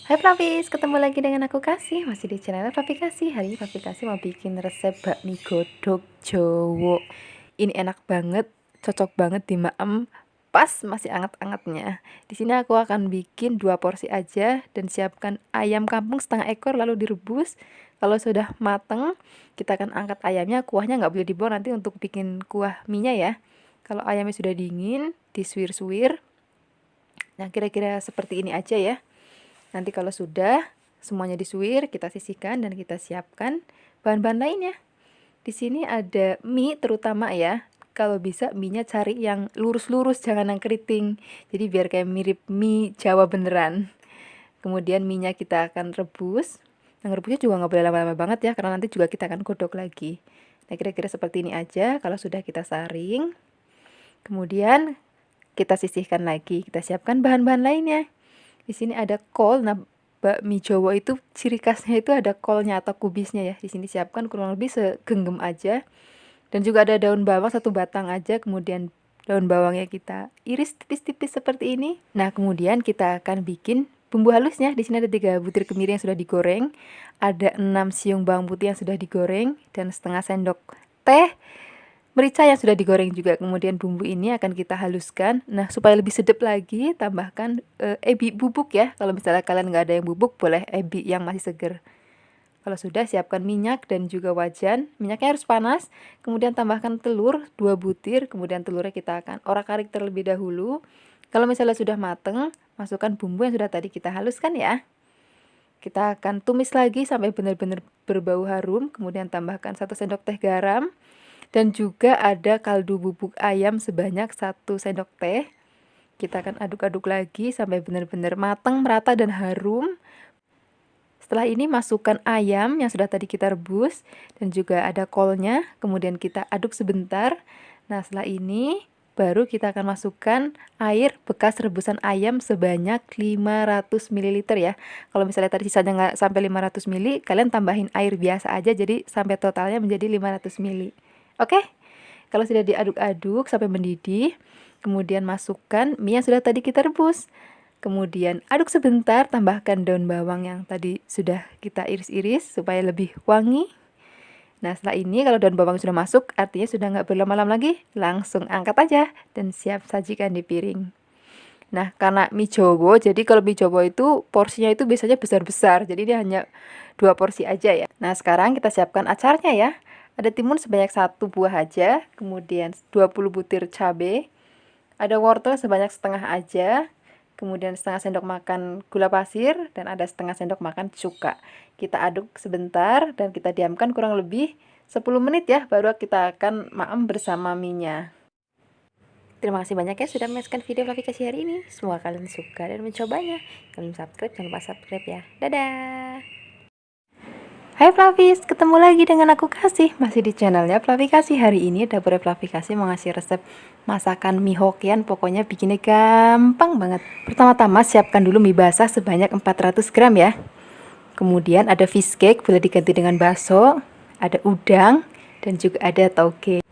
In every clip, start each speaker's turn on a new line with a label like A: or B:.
A: Hai Flavis, ketemu lagi dengan aku Kasih, masih di channel Flavi Kasih. Hari ini Flavi Kasih mau bikin resep bakmi godhog Jowo. Ini enak banget, cocok banget dimaem pas masih anget-angetnya. Di sini aku akan bikin 2 porsi aja dan siapkan ayam kampung setengah ekor lalu direbus. Kalau sudah mateng, kita akan angkat ayamnya, kuahnya nggak boleh dibuang nanti untuk bikin kuah mie-nya ya. Kalau ayamnya sudah dingin, disuir-suir. Nah, kira-kira seperti ini aja ya. Nanti kalau sudah semuanya disuir, kita sisihkan dan kita siapkan bahan-bahan lainnya. Di sini ada mie terutama ya. Kalau bisa mie-nya cari yang lurus-lurus, jangan yang keriting. Jadi biar kayak mirip mie Jawa beneran. Kemudian mie-nya kita akan rebus. Yang rebusnya juga nggak boleh lama-lama banget ya, karena nanti juga kita akan godok lagi. Nah, kira-kira seperti ini aja. Kalau sudah kita saring, kemudian kita sisihkan lagi. Kita siapkan bahan-bahan lainnya. Di sini ada kol. Nah, bakmi Jawa itu ciri khasnya itu ada kolnya atau kubisnya ya. Di sini siapkan kurang lebih segenggam aja. Dan juga ada daun bawang 1 batang aja. Kemudian daun bawangnya kita iris tipis-tipis seperti ini. Nah, kemudian kita akan bikin bumbu halusnya. Di sini ada 3 butir kemiri yang sudah digoreng, ada 6 siung bawang putih yang sudah digoreng, dan setengah sendok teh merica yang sudah digoreng juga. Kemudian bumbu ini akan kita haluskan. Nah, supaya lebih sedap lagi, tambahkan ebi bubuk ya. Kalau misalnya kalian nggak ada yang bubuk, boleh ebi yang masih seger. Kalau sudah, siapkan minyak dan juga wajan. Minyaknya harus panas. Kemudian tambahkan telur 2 butir. Kemudian telurnya kita akan orak-arik terlebih dahulu. Kalau misalnya sudah mateng, masukkan bumbu yang sudah tadi kita haluskan ya. Kita akan tumis lagi sampai benar-benar berbau harum. Kemudian tambahkan 1 sendok teh garam. Dan juga ada kaldu bubuk ayam sebanyak 1 sendok teh. Kita akan aduk-aduk lagi sampai benar-benar matang, merata, dan harum. Setelah ini masukkan ayam yang sudah tadi kita rebus. Dan juga ada kolnya. Kemudian kita aduk sebentar. Nah, setelah ini baru kita akan masukkan air bekas rebusan ayam sebanyak 500 ml ya. Kalau misalnya tadi sisanya nggak sampai 500 ml, kalian tambahin air biasa aja. Jadi sampai totalnya menjadi 500 ml. Oke, kalau sudah diaduk-aduk sampai mendidih, kemudian masukkan mie yang sudah tadi kita rebus. Kemudian aduk sebentar, tambahkan daun bawang yang tadi sudah kita iris-iris supaya lebih wangi. Nah, setelah ini kalau daun bawang sudah masuk, artinya sudah nggak berlama-lama lagi, langsung angkat aja dan siap sajikan di piring. Nah, karena mie Jowo, jadi kalau mie Jowo itu porsinya itu biasanya besar-besar, jadi ini hanya 2 porsi aja ya. Nah, sekarang kita siapkan acaranya ya. Ada timun sebanyak 1 buah aja, kemudian 20 butir cabai, ada wortel sebanyak setengah aja, kemudian setengah sendok makan gula pasir, dan ada setengah sendok makan cuka. Kita aduk sebentar dan kita diamkan kurang lebih 10 menit ya, baru kita akan maem bersama mie-nya. Terima kasih banyak ya sudah menyaksikan video Flavi Kasih hari ini. Semoga kalian suka dan mencobanya. Kalian subscribe, jangan lupa subscribe ya. Dadah! Hai Flavis, ketemu lagi dengan aku Kasih, masih di channelnya Flavi Kasih. Hari ini dapur Flavi Kasih mau ngasih resep masakan mie Hokkien, pokoknya bikinnya gampang banget. Pertama-tama siapkan dulu mie basah sebanyak 400 gram ya. Kemudian ada fish cake, boleh diganti dengan bakso, ada udang, dan juga ada tauge.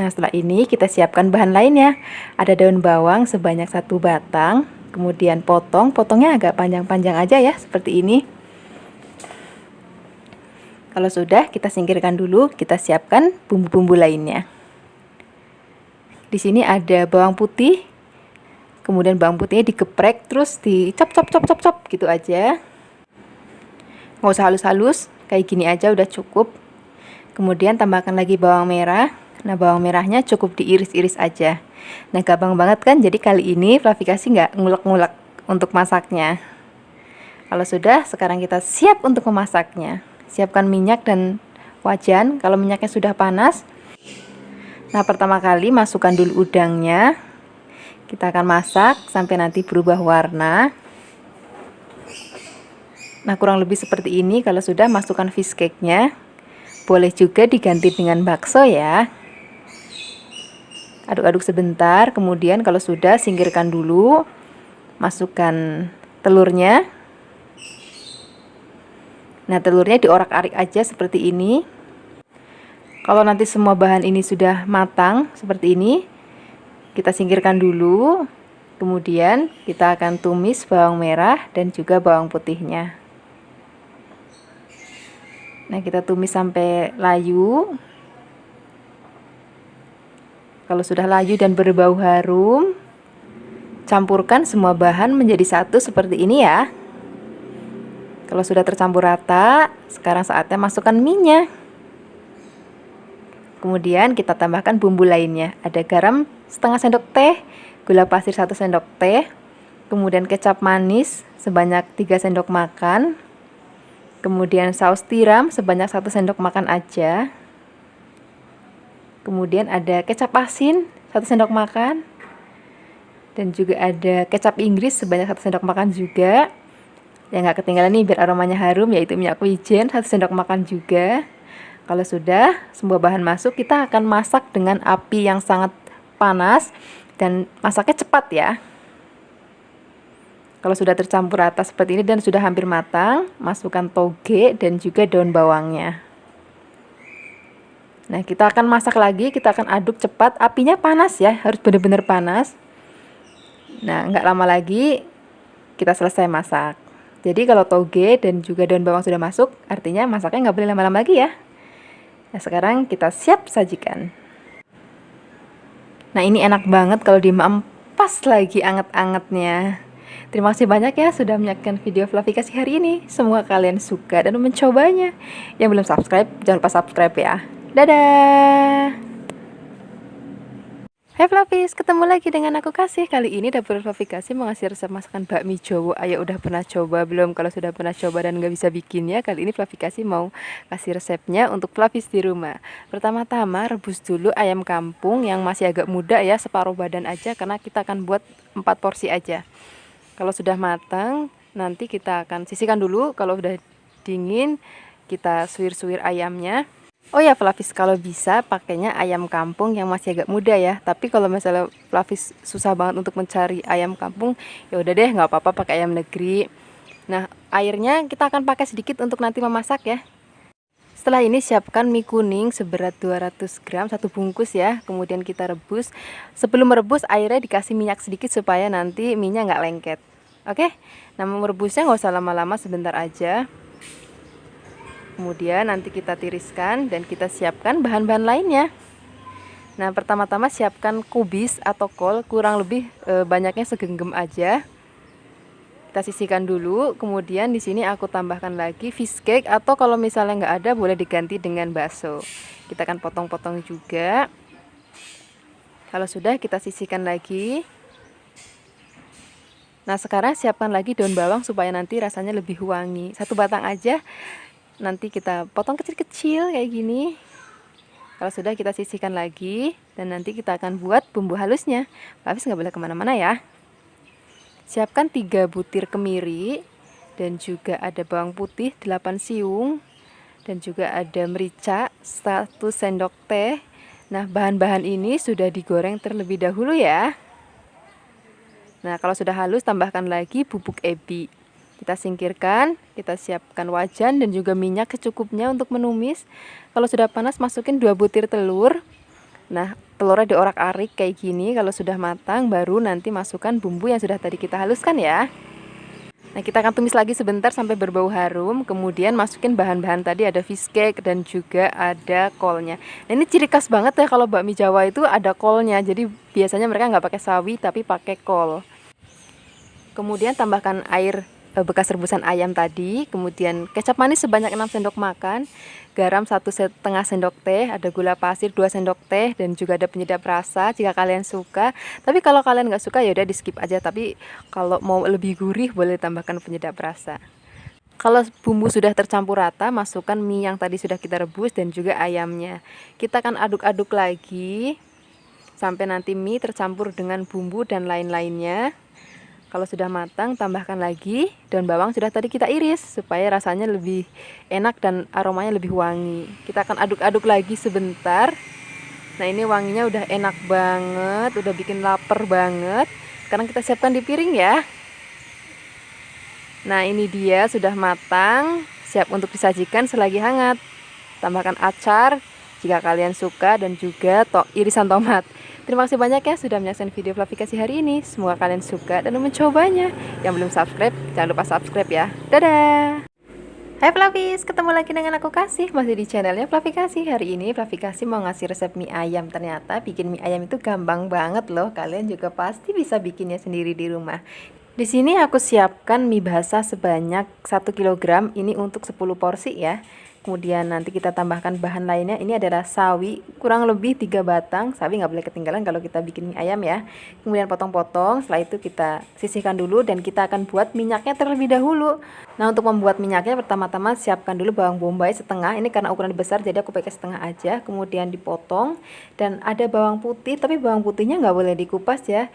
A: Nah, setelah ini kita siapkan bahan lainnya. Ada daun bawang sebanyak 1 batang, kemudian potongnya agak panjang-panjang aja ya, seperti ini. Kalau sudah, kita singkirkan dulu, kita siapkan bumbu-bumbu lainnya. Di sini ada bawang putih, kemudian bawang putihnya digeprek, terus dicop gitu aja. Nggak usah halus-halus, kayak gini aja udah cukup. Kemudian tambahkan lagi bawang merah. Nah, bawang merahnya cukup diiris-iris aja. Nah, gampang banget kan? Jadi kali ini Flavi Kasih nggak ngulek-ngulek untuk masaknya. Kalau sudah, sekarang kita siap untuk memasaknya. Siapkan minyak dan wajan. Kalau minyaknya sudah panas, nah pertama kali masukkan dulu udangnya. Kita akan masak sampai nanti berubah warna. Nah, kurang lebih seperti ini. Kalau sudah, masukkan fish cake-nya. Boleh juga diganti dengan bakso ya. Aduk-aduk sebentar, kemudian kalau sudah, singkirkan dulu. Masukkan telurnya. Nah, telurnya diorak-arik aja seperti ini. Kalau nanti semua bahan ini sudah matang seperti ini, kita singkirkan dulu. Kemudian kita akan tumis bawang merah dan juga bawang putihnya. Nah, kita tumis sampai layu. Kalau sudah layu dan berbau harum, campurkan semua bahan menjadi satu seperti ini ya. Kalau sudah tercampur rata, sekarang saatnya masukkan mie-nya. Kemudian kita tambahkan bumbu lainnya. Ada garam setengah sendok teh, gula pasir 1 sendok teh, kemudian kecap manis sebanyak 3 sendok makan, kemudian saus tiram sebanyak 1 sendok makan aja. Kemudian ada kecap asin 1 sendok makan, dan juga ada kecap Inggris sebanyak 1 sendok makan juga. Yang nggak ketinggalan nih biar aromanya harum, yaitu minyak wijen 1 sendok makan juga. Kalau sudah semua bahan masuk, kita akan masak dengan api yang sangat panas dan masaknya cepat ya. Kalau sudah tercampur rata seperti ini dan sudah hampir matang, masukkan toge dan juga daun bawangnya. Nah, kita akan masak lagi, kita akan aduk cepat, apinya panas ya, harus benar-benar panas. Nah, nggak lama lagi kita selesai masak. Jadi kalau toge dan juga daun bawang sudah masuk, artinya masaknya nggak boleh lama-lama lagi ya. Nah, sekarang kita siap sajikan. Nah, ini enak banget kalau dimaem pas lagi anget-angetnya. Terima kasih banyak ya sudah menyaksikan video Fluffy Kasih hari ini. Semoga kalian suka dan mencobanya. Yang belum subscribe, jangan lupa subscribe ya. Dadah! Hai Fluffies, ketemu lagi dengan aku Kasih. Kali ini dapur Fluffy Kasih mau ngasih resep masakan bakmi Jawa. Ayo udah pernah coba belum? Kalau sudah pernah coba dan nggak bisa bikinnya, kali ini Fluffy Kasih mau kasih resepnya untuk Fluffies di rumah. Pertama-tama rebus dulu ayam kampung yang masih agak muda ya, separuh badan aja, karena kita akan buat 4 porsi aja. Kalau sudah matang, nanti kita akan sisihkan dulu. Kalau udah dingin, kita suwir-suwir ayamnya. Oh ya Fluffies, kalau bisa pakainya ayam kampung yang masih agak muda ya. Tapi kalau misalnya Fluffies susah banget untuk mencari ayam kampung, ya udah deh nggak apa-apa pakai ayam negeri. Nah, airnya kita akan pakai sedikit untuk nanti memasak ya. Setelah ini siapkan mie kuning seberat 200 gram, 1 bungkus ya. Kemudian kita rebus. Sebelum merebus airnya dikasih minyak sedikit supaya nanti mie-nya nggak lengket. Oke, nah merebusnya nggak usah lama-lama, sebentar aja. Kemudian nanti kita tiriskan dan kita siapkan bahan-bahan lainnya. Nah, pertama-tama siapkan kubis atau kol, kurang lebih banyaknya segenggam aja. Kita sisihkan dulu. Kemudian di sini aku tambahkan lagi fish cake, atau kalau misalnya nggak ada boleh diganti dengan bakso. Kita akan potong-potong juga. Kalau sudah, kita sisihkan lagi. Nah, sekarang siapkan lagi daun bawang supaya nanti rasanya lebih wangi. 1 batang aja. Nanti kita potong kecil-kecil kayak gini. Kalau sudah, kita sisihkan lagi. Dan nanti kita akan buat bumbu halusnya. Habis nggak boleh kemana-mana ya. Siapkan 3 butir kemiri. Dan juga ada bawang putih 8 siung. Dan juga ada merica 1 sendok teh. Nah, bahan-bahan ini sudah digoreng terlebih dahulu ya. Nah, kalau sudah halus, tambahkan lagi bubuk ebi. Kita singkirkan, kita siapkan wajan dan juga minyak secukupnya untuk menumis. Kalau sudah panas, masukin 2 butir telur. Nah, telurnya diorak-arik kayak gini. Kalau sudah matang, baru nanti masukkan bumbu yang sudah tadi kita haluskan ya. Nah, kita akan tumis lagi sebentar sampai berbau harum. Kemudian masukin bahan-bahan tadi, ada fish cake dan juga ada kolnya. Nah, ini ciri khas banget ya kalau bakmi Jawa itu ada kolnya. Jadi biasanya mereka nggak pakai sawi tapi pakai kol. Kemudian tambahkan air bekas rebusan ayam tadi, kemudian kecap manis sebanyak 6 sendok makan, garam 1,5 sendok teh, ada gula pasir 2 sendok teh, dan juga ada penyedap rasa jika kalian suka. Tapi kalau kalian nggak suka ya udah di skip aja, tapi kalau mau lebih gurih boleh tambahkan penyedap rasa. Kalau bumbu sudah tercampur rata, masukkan mie yang tadi sudah kita rebus dan juga ayamnya. Kita akan aduk-aduk lagi sampai nanti mie tercampur dengan bumbu dan lain-lainnya. Kalau sudah matang, tambahkan lagi daun bawang sudah tadi kita iris supaya rasanya lebih enak dan aromanya lebih wangi. Kita akan aduk-aduk lagi sebentar. Nah, ini wanginya udah enak banget, udah bikin lapar banget. Sekarang kita siapkan di piring ya. Nah, ini dia sudah matang, siap untuk disajikan selagi hangat. Tambahkan acar jika kalian suka dan juga irisan tomat. Terima kasih banyak ya sudah menyaksikan video Fluffy Kasih hari ini. Semoga kalian suka dan mencobanya. Yang belum subscribe, jangan lupa subscribe ya. Dadah. Hai Fluffies, ketemu lagi dengan aku Kasih, masih di channelnya Fluffy Kasih. Hari ini Fluffy Kasih mau ngasih resep mie ayam. Ternyata bikin mie ayam itu gampang banget loh. Kalian juga pasti bisa bikinnya sendiri di rumah. Di sini aku siapkan mie basah sebanyak 1 kg. Ini untuk 10 porsi ya. Kemudian nanti kita tambahkan bahan lainnya. Ini adalah sawi, kurang lebih 3 batang. Sawi nggak boleh ketinggalan kalau kita bikin mie ayam ya. Kemudian potong-potong. Setelah itu kita sisihkan dulu dan kita akan buat minyaknya terlebih dahulu. Nah, untuk membuat minyaknya pertama-tama siapkan dulu bawang bombay setengah. Ini karena ukuran besar jadi aku pakai setengah aja. Kemudian dipotong. Dan ada bawang putih, tapi bawang putihnya nggak boleh dikupas ya.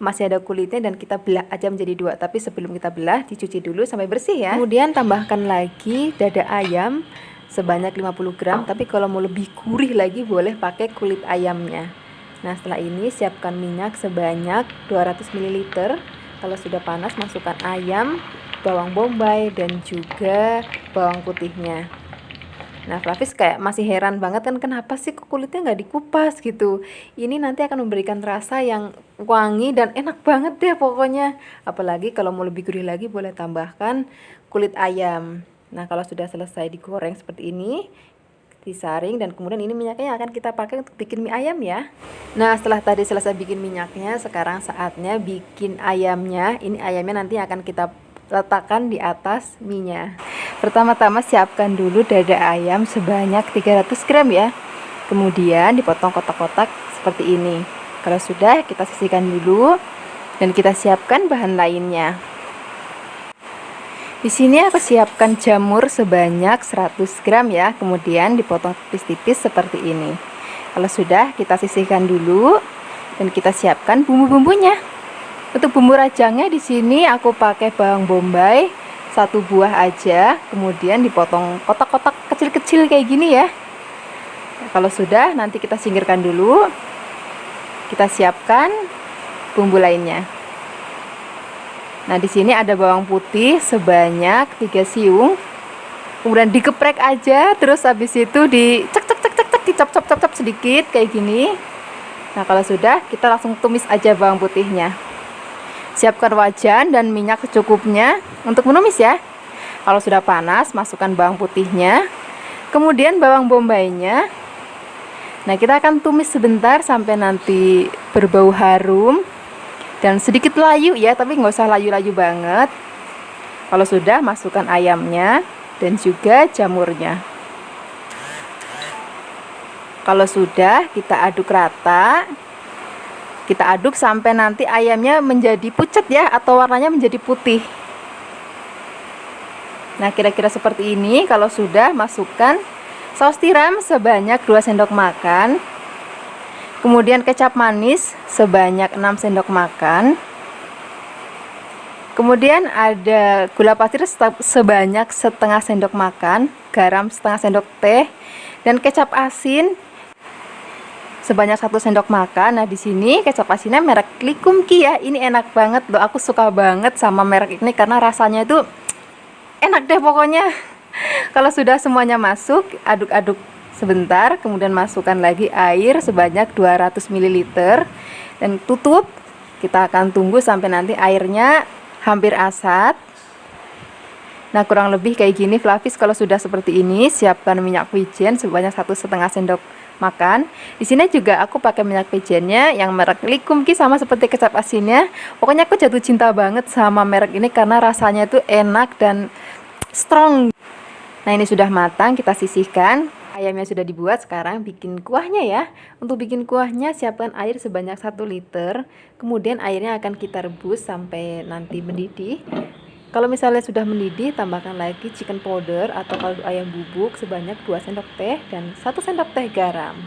A: Masih ada kulitnya dan kita belah aja menjadi 2. Tapi sebelum kita belah dicuci dulu sampai bersih ya. Kemudian tambahkan lagi dada ayam sebanyak 50 gram, tapi kalau mau lebih gurih lagi boleh pakai kulit ayamnya. Nah, setelah ini siapkan minyak sebanyak 200 ml. Kalau sudah panas masukkan ayam, bawang bombay dan juga bawang putihnya. Nah, Fluffies kayak masih heran banget kan, kenapa sih kok kulitnya nggak dikupas gitu. Ini nanti akan memberikan rasa yang wangi dan enak banget deh pokoknya. Apalagi kalau mau lebih gurih lagi boleh tambahkan kulit ayam. Nah, kalau sudah selesai digoreng seperti ini, disaring, dan kemudian ini minyaknya yang akan kita pakai untuk bikin mie ayam ya. Nah, setelah tadi selesai bikin minyaknya, sekarang saatnya bikin ayamnya. Ini ayamnya nanti akan kita letakkan di atas mie-nya. Pertama-tama siapkan dulu dada ayam sebanyak 300 gram ya. Kemudian dipotong kotak-kotak seperti ini. Kalau sudah, kita sisihkan dulu dan kita siapkan bahan lainnya. Di sini aku siapkan jamur sebanyak 100 gram ya, kemudian dipotong tipis-tipis seperti ini. Kalau sudah, kita sisihkan dulu dan kita siapkan bumbu-bumbunya. Untuk bumbu rajangnya di sini aku pakai bawang bombay 1 buah aja, kemudian dipotong kotak-kotak kecil-kecil kayak gini ya. Nah, kalau sudah, nanti kita singkirkan dulu. Kita siapkan bumbu lainnya. Nah, di sini ada bawang putih sebanyak 3 siung. Kemudian dikeprek aja, terus habis itu dicop sedikit kayak gini. Nah, kalau sudah, kita langsung tumis aja bawang putihnya. Siapkan wajan dan minyak secukupnya untuk menumis ya. Kalau sudah panas, masukkan bawang putihnya. Kemudian bawang bombaynya. Nah, kita akan tumis sebentar sampai nanti berbau harum. Dan sedikit layu ya, tapi nggak usah layu-layu banget. Kalau sudah, masukkan ayamnya dan juga jamurnya. Kalau sudah, kita aduk rata. Kita aduk sampai nanti ayamnya menjadi pucat ya, atau warnanya menjadi putih. Nah, kira-kira seperti ini. Kalau sudah, masukkan saus tiram sebanyak 2 sendok makan. Kemudian kecap manis sebanyak 6 sendok makan. Kemudian ada gula pasir sebanyak setengah sendok makan, garam setengah sendok teh, dan kecap asin sebanyak 1 sendok makan. Nah, di sini kecap asinnya merek Likumki ya. Ini enak banget loh. Aku suka banget sama merek ini karena rasanya itu enak deh pokoknya. Kalau sudah semuanya masuk, aduk-aduk sebentar, kemudian masukkan lagi air sebanyak 200 ml dan tutup. Kita akan tunggu sampai nanti airnya hampir asat. Nah, kurang lebih kayak gini Fluffies. Kalau sudah seperti ini, siapkan minyak wijen sebanyak 1,5 sendok makan. Di sini juga aku pakai minyak wijennya yang merek Likumki, sama seperti kecap asinnya. Pokoknya aku jatuh cinta banget sama merek ini karena rasanya itu enak dan strong. Nah, ini sudah matang, kita sisihkan. Ayamnya sudah dibuat, sekarang bikin kuahnya ya. Untuk bikin kuahnya siapkan air sebanyak 1 liter. Kemudian airnya akan kita rebus sampai nanti mendidih. Kalau misalnya sudah mendidih, tambahkan lagi chicken powder atau kaldu ayam bubuk sebanyak 2 sendok teh dan 1 sendok teh garam.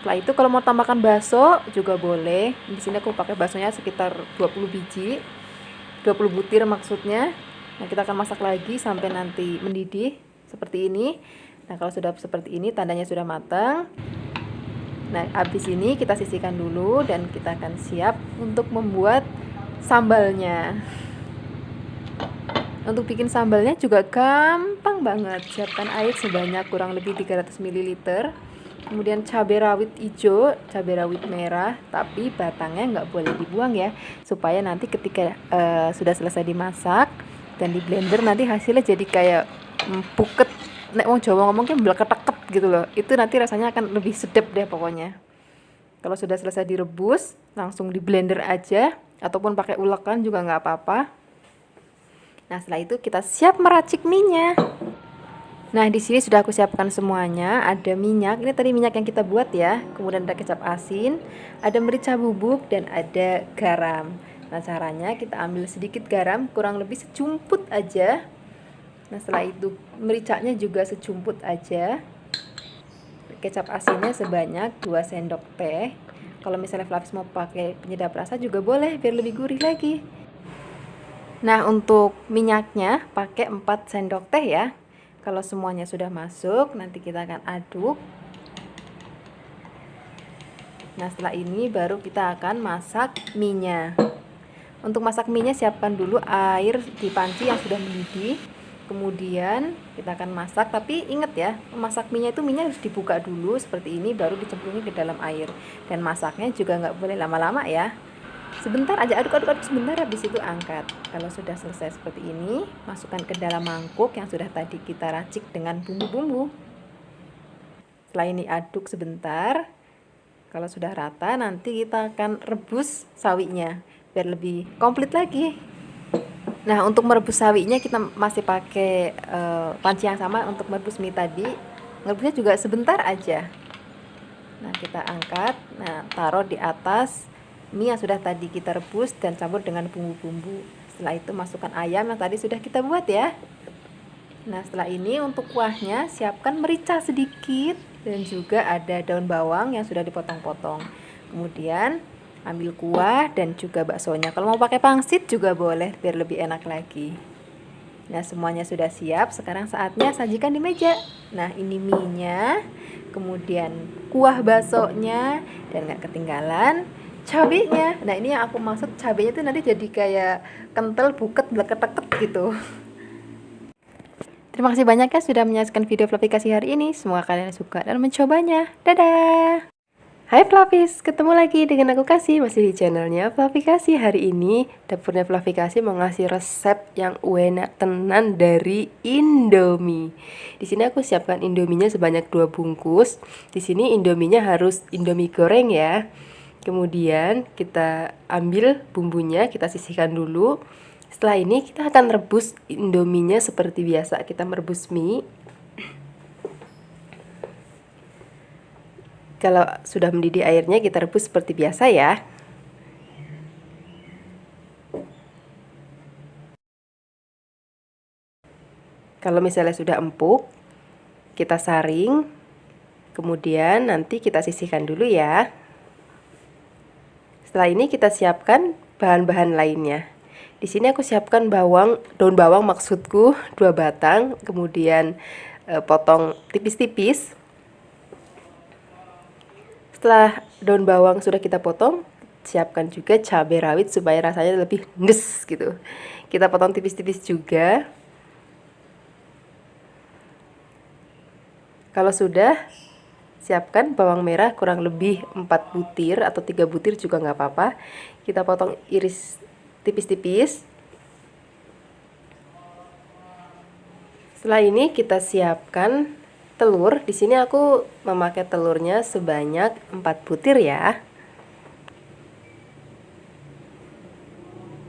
A: Setelah itu kalau mau tambahkan bakso juga boleh. Di sini aku pakai baksonya sekitar 20 biji. 20 butir maksudnya. Nah, kita akan masak lagi sampai nanti mendidih seperti ini. Nah, kalau sudah seperti ini tandanya sudah matang. Nah, habis ini kita sisihkan dulu dan kita akan siap untuk membuat sambalnya. Untuk bikin sambalnya juga gampang banget. Siapkan air sebanyak kurang lebih 300 ml. Kemudian cabai rawit hijau, cabai rawit merah, tapi batangnya nggak boleh dibuang ya, supaya nanti ketika sudah selesai dimasak dan di blender nanti hasilnya jadi kayak puket. Nek wong Jawa ngomongnya mbleketek gitu loh. Itu nanti rasanya akan lebih sedap deh pokoknya. Kalau sudah selesai direbus, langsung di blender aja ataupun pakai ulekan juga nggak apa-apa. Nah, setelah itu kita siap meracik mie-nya. Nah, di sini sudah aku siapkan semuanya. Ada minyak, ini tadi minyak yang kita buat ya. Kemudian ada kecap asin, ada merica bubuk, dan ada garam. Nah, caranya kita ambil sedikit garam, kurang lebih secumput aja. Nah, setelah itu mericanya juga secumput aja. Kecap asinnya sebanyak 2 sendok teh. Kalau misalnya Flavis mau pakai penyedap rasa juga boleh, biar lebih gurih lagi. Nah, untuk minyaknya pakai 4 sendok teh ya. Kalau semuanya sudah masuk, nanti kita akan aduk. Nah, setelah ini baru kita akan masak mie-nya. Untuk masak mie-nya siapkan dulu air di panci yang sudah mendidih. Kemudian kita akan masak, tapi ingat ya, masak mie-nya itu mie-nya harus dibuka dulu seperti ini, baru dicemplungin ke dalam air. Dan masaknya juga nggak boleh lama-lama ya. Sebentar aja, aduk-aduk sebentar, habis itu angkat. Kalau sudah selesai seperti ini, masukkan ke dalam mangkuk yang sudah tadi kita racik dengan bumbu-bumbu. Setelah ini aduk sebentar. Kalau sudah rata, nanti kita akan rebus sawinya biar lebih komplit lagi. Nah, untuk merebus sawinya kita masih pakai panci yang sama untuk merebus mie tadi. Merebusnya juga sebentar aja. Nah, kita angkat. Nah, taruh di atas mie yang sudah tadi kita rebus dan campur dengan bumbu-bumbu. Setelah itu masukkan ayam yang tadi sudah kita buat ya. Nah, setelah ini untuk kuahnya siapkan merica sedikit dan juga ada daun bawang yang sudah dipotong-potong. Kemudian ambil kuah dan juga baksonya. Kalau mau pakai pangsit juga boleh biar lebih enak lagi. Nah, semuanya sudah siap. Sekarang saatnya sajikan di meja. Nah, ini mie-nya, kemudian kuah baksonya, dan gak ketinggalan cabenya. Nah, ini yang aku maksud, cabenya tuh nanti jadi kayak kental, buket, bleket-bleket gitu. Terima kasih banyak ya sudah menyaksikan video Flavikasi hari ini. Semoga kalian suka dan mencobanya. Dadah! Hai Flavis, ketemu lagi dengan aku Kasih, masih di channelnya Flavikasi. Hari ini dapurnya Flavikasi mau ngasih resep yang enak tenan dari Indomie. Di sini aku siapkan Indominya sebanyak 2 bungkus. Di sini Indominya harus Indomie goreng ya. Kemudian kita ambil bumbunya, kita sisihkan dulu. Setelah ini kita akan rebus Indominya seperti biasa kita merebus mie. Kalau sudah mendidih airnya kita rebus seperti biasa ya. Kalau misalnya sudah empuk, kita saring. Kemudian nanti kita sisihkan dulu ya. Setelah ini kita siapkan bahan-bahan lainnya. Di sini aku siapkan bawang, daun bawang maksudku 2 batang, kemudian potong tipis-tipis. Setelah daun bawang sudah kita potong, siapkan juga cabai rawit supaya rasanya lebih nges gitu. Kita potong tipis-tipis juga. Kalau sudah, siapkan bawang merah kurang lebih 4 butir atau 3 butir juga nggak apa-apa. Kita potong iris tipis-tipis. Setelah ini kita siapkan telur. Di sini aku memakai telurnya sebanyak 4 butir ya.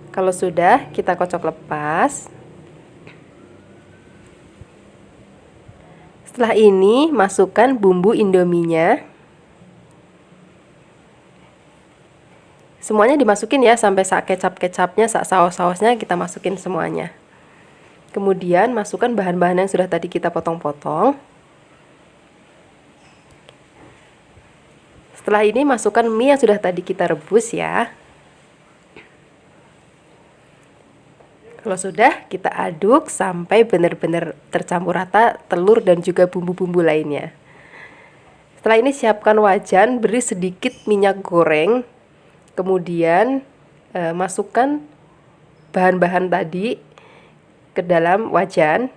A: Kalau sudah, kita kocok lepas. Setelah ini masukkan bumbu Indominya. Semuanya dimasukin ya, sampai kecap-kecapnya, saus-sausnya kita masukin semuanya. Kemudian masukkan bahan-bahan yang sudah tadi kita potong-potong. Setelah ini masukkan mie yang sudah tadi kita rebus ya. Kalau sudah, kita aduk sampai benar-benar tercampur rata telur dan juga bumbu-bumbu lainnya. Setelah ini siapkan wajan, beri sedikit minyak goreng. Kemudian masukkan bahan-bahan tadi ke dalam wajan.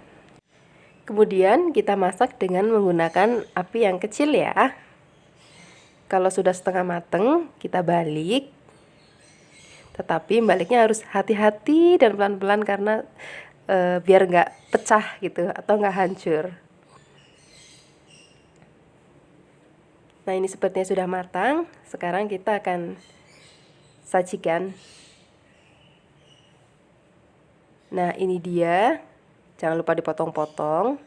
A: Kemudian kita masak dengan menggunakan api yang kecil ya.
B: Kalau sudah setengah mateng, kita balik. Tetapi baliknya harus hati-hati dan pelan-pelan karena biar nggak pecah gitu atau nggak hancur. Nah, ini sepertinya sudah matang. Sekarang kita akan sajikan. Nah, ini dia. Jangan lupa dipotong-potong.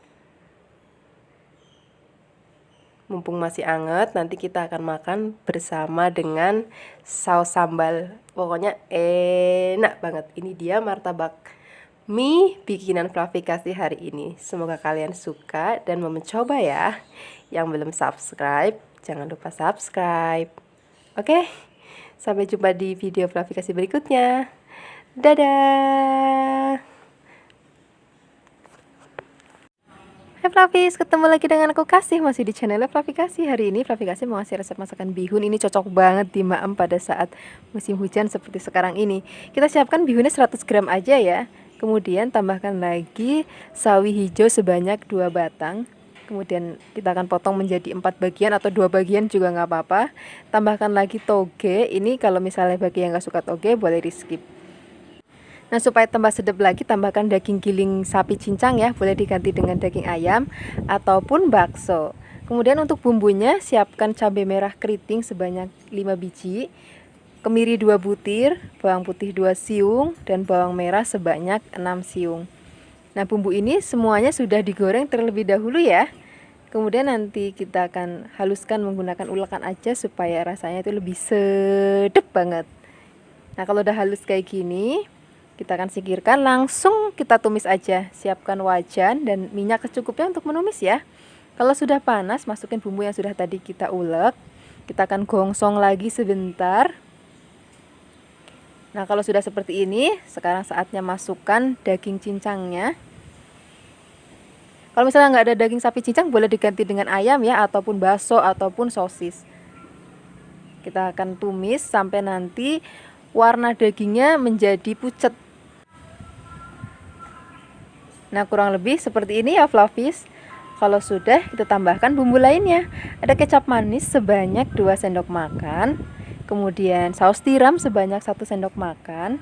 B: Mumpung masih hangat, nanti kita akan makan bersama dengan saus sambal. Pokoknya enak banget. Ini dia martabak mie bikinan Fluffy Kasih hari ini. Semoga kalian suka dan mau mencoba ya. Yang belum subscribe, jangan lupa subscribe. Oke, sampai jumpa di video Fluffy Kasih berikutnya. Dadah. Hai Fluffies, ketemu lagi dengan aku Kasih, masih di channel Fluffy Kasih. Hari ini Fluffy Kasih mau ngasih resep masakan bihun. Ini cocok banget dimaem pada saat musim hujan seperti sekarang ini. Kita siapkan bihunnya 100 gram aja ya. Kemudian tambahkan lagi sawi hijau sebanyak 2 batang. Kemudian kita akan potong menjadi 4 bagian atau 2 bagian juga nggak apa-apa. Tambahkan lagi toge. Ini kalau misalnya bagi yang nggak suka toge boleh di skip. Nah, supaya tambah sedap lagi, tambahkan daging giling sapi cincang ya, boleh diganti dengan daging ayam ataupun bakso. Kemudian untuk bumbunya, siapkan cabai merah keriting sebanyak 5 biji, kemiri 2 butir, bawang putih 2 siung, dan bawang merah sebanyak 6 siung. Nah, bumbu ini semuanya sudah digoreng terlebih dahulu ya. Kemudian nanti kita akan haluskan menggunakan ulekan aja supaya rasanya itu lebih sedap banget. Nah, kalau udah halus kayak gini, kita akan singkirkan, langsung kita tumis aja. Siapkan wajan dan minyak secukupnya untuk menumis ya. Kalau sudah panas, masukin bumbu yang sudah tadi kita ulek. Kita akan gongsong lagi sebentar. Nah, kalau sudah seperti ini, sekarang saatnya masukkan daging cincangnya. Kalau misalnya nggak ada daging sapi cincang, boleh diganti dengan ayam ya, ataupun bakso, ataupun sosis. Kita akan tumis sampai nanti warna dagingnya menjadi pucat. Nah, kurang lebih seperti ini ya Fluffies. Kalau sudah, kita tambahkan bumbu lainnya. Ada kecap manis sebanyak 2 sendok makan. Kemudian saus tiram sebanyak 1 sendok makan.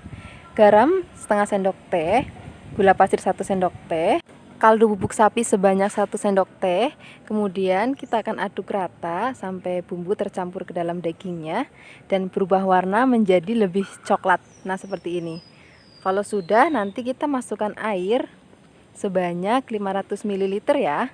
B: Garam setengah sendok teh. Gula pasir 1 sendok teh. Kaldu bubuk sapi sebanyak 1 sendok teh. Kemudian kita akan aduk rata sampai bumbu tercampur ke dalam dagingnya dan berubah warna menjadi lebih coklat. Nah, seperti ini. Kalau sudah, nanti kita masukkan air sebanyak 500 ml ya.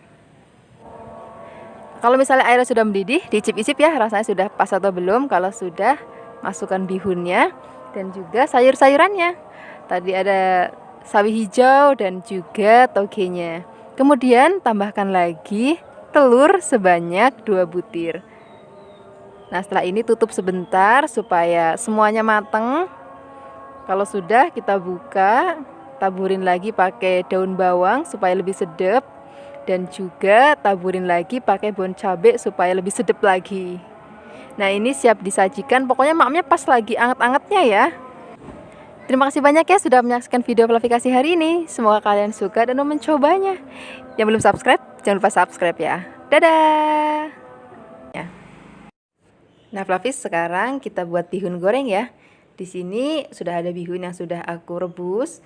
B: Kalau misalnya airnya sudah mendidih, diicip-icip ya rasanya sudah pas atau belum. Kalau sudah, masukkan bihunnya dan juga sayur-sayurannya. Tadi ada sawi hijau dan juga togenya. Kemudian tambahkan lagi telur sebanyak 2 butir. Nah, setelah ini tutup sebentar supaya semuanya mateng. Kalau sudah, kita buka. Taburin lagi pakai daun bawang supaya lebih sedap, dan juga taburin lagi pakai bon cabai supaya lebih sedap lagi. Nah, ini siap disajikan. Pokoknya makamnya pas lagi anget-angetnya ya. Terima kasih banyak ya sudah menyaksikan video Fluffy Kasih hari ini. Semoga kalian suka dan mau mencobanya. Yang belum subscribe, jangan lupa subscribe ya. Dadah. Nah, Fluffies, sekarang kita buat bihun goreng ya. Di sini sudah ada bihun yang sudah aku rebus.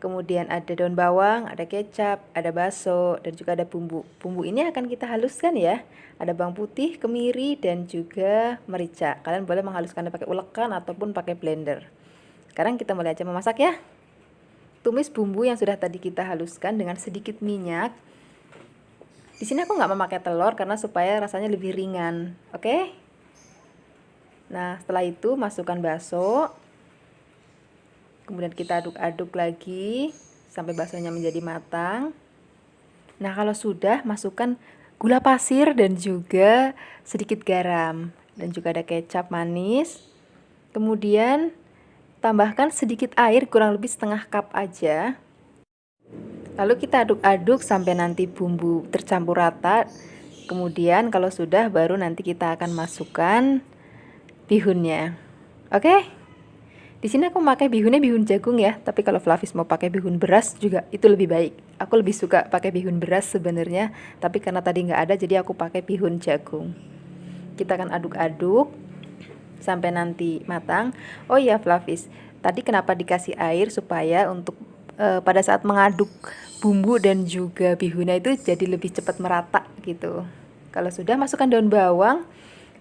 B: Kemudian ada daun bawang, ada kecap, ada bakso, dan juga ada bumbu. Bumbu ini akan kita haluskan ya. Ada bawang putih, kemiri, dan juga merica. Kalian boleh menghaluskannya pakai ulekan ataupun pakai blender. Sekarang kita mulai aja memasak ya. Tumis bumbu yang sudah tadi kita haluskan dengan sedikit minyak. Di sini aku nggak memakai telur karena supaya rasanya lebih ringan. Oke? Nah, setelah itu masukkan bakso. Kemudian kita aduk-aduk lagi sampai baksonya menjadi matang. Nah, kalau sudah, masukkan gula pasir dan juga sedikit garam. Dan juga ada kecap manis. Kemudian tambahkan sedikit air, kurang lebih setengah cup aja. Lalu kita aduk-aduk sampai nanti bumbu tercampur rata. Kemudian kalau sudah, baru nanti kita akan masukkan bihunnya. Oke? Di sini aku pakai bihunnya bihun jagung ya, tapi kalau Fluffies mau pakai bihun beras juga itu lebih baik. Aku lebih suka pakai bihun beras sebenarnya, tapi karena tadi nggak ada jadi aku pakai bihun jagung. Kita akan aduk-aduk sampai nanti matang. Oh iya Flavis, tadi kenapa dikasih air supaya untuk pada saat mengaduk bumbu dan juga bihunnya itu jadi lebih cepat merata gitu. Kalau sudah, masukkan daun bawang.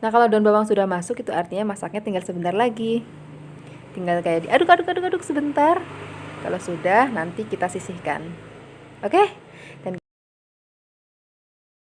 B: Nah kalau daun bawang sudah masuk, itu artinya masaknya tinggal sebentar lagi. Tinggal kayak diaduk-aduk sebentar. Kalau sudah, nanti kita sisihkan. Oke? Dan